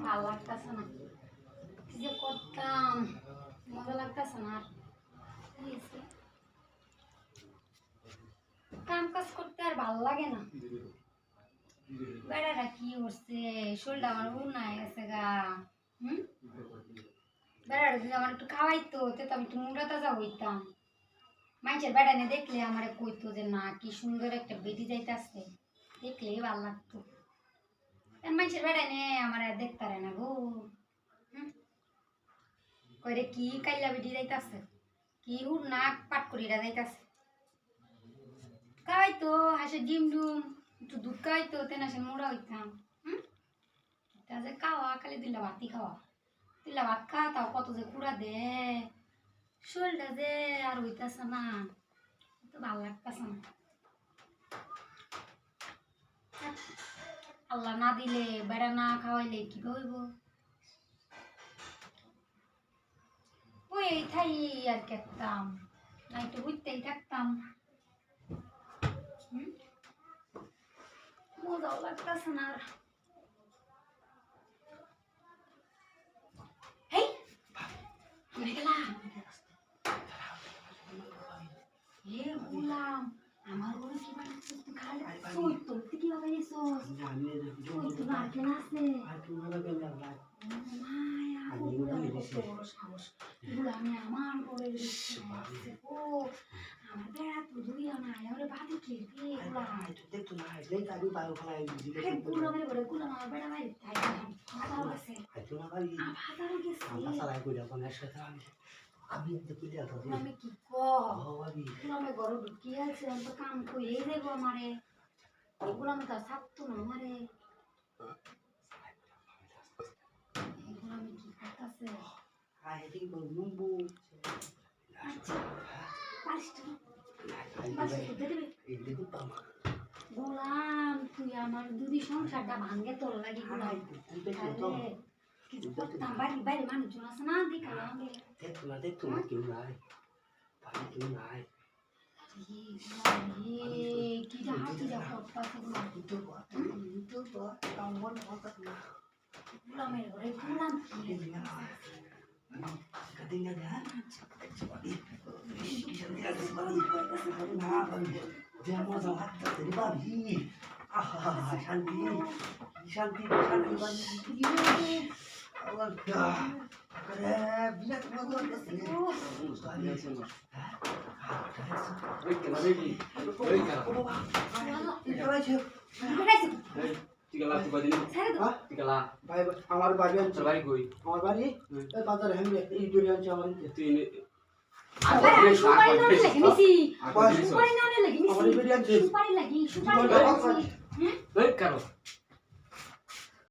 ভালো লাগতেছে না কি যে করতাম মজা লাগতেছে না কাম কাজ করতে আর ভালো লাগে না বেড়াটা কি করছে শরীরটা আমার উন্নয় গেছে গা বেড়াটা যদি আমার একটু খাওয়াইতো তো আমি একটু মুড়া তাজা হইতাম মানুষের বেড়া নিয়ে দেখলে আমার কইতো যে না কি সুন্দর একটা বেটি যাইতেছে দেখলেই ভালো লাগতো মানুষের বেড়া নিয়ে আমার দেখতারে না গো কইরে কি কাইলা বেটি যাইতেছে কি হুর নাক পাট করিরা যাইতেছে খাওয়াইতো হাসে ডিম ডুম একটু দুধ খাওয়াইতো তেনা সে মোড়া হইতাম তা যে খাওয়া খালি দিল্লা ভাতই খাওয়া দিল্লা ভাত খাওয়া তাও কত যে কুড়া দে শরীরটা যে আর হইতাছে না তো ভালো লাগতেছে না আল্লাহ না দিলে বেড়া না খাওয়াইলে কি হইব ওই থাই আর খেতাম না একটু বুঝতেই থাকতাম মজাও লাগতেছে না আর আমার ঘরে কি বানাচ্ছিস তুই খালি তুই তুলতে কিভাবে নিছিস তুই তো নারকেল আছে আমি আমার ঘরে ও আমার বেড়া তো দুই নাই ওরে বাদি খেলবি গুলামের ঘরে গুলাম আমার বেড়া ভাই ভাতারও গেছে ভাতারও গেছে আমি তো কইলা তো আমি কি গুলামে ঘর ঢুকি আছে আমি তো কাম কইরে দেব আমারে গুলামে তো ছাড়তো না আমারে গুলামে কি করতেছে এটি বলবো আচ্ছা গোলাম তুই আমার দুদি সংসারটা ভাঙ্গে তোর লাগি গোলাম কিছু করতাম বাড়ি বাইরে মানুষজন আছে না দেখালাম দেখতো না কেউ নাই বাড়ি কেউ নাই কি যা হাতি যা করতেছে গোলামের ঘরে গোলাম শান্তি আমার বাড়ি আছে আমার বাড়ি বাজারে আমি ইউটিউবে আছে আমার সুপারি না লাগি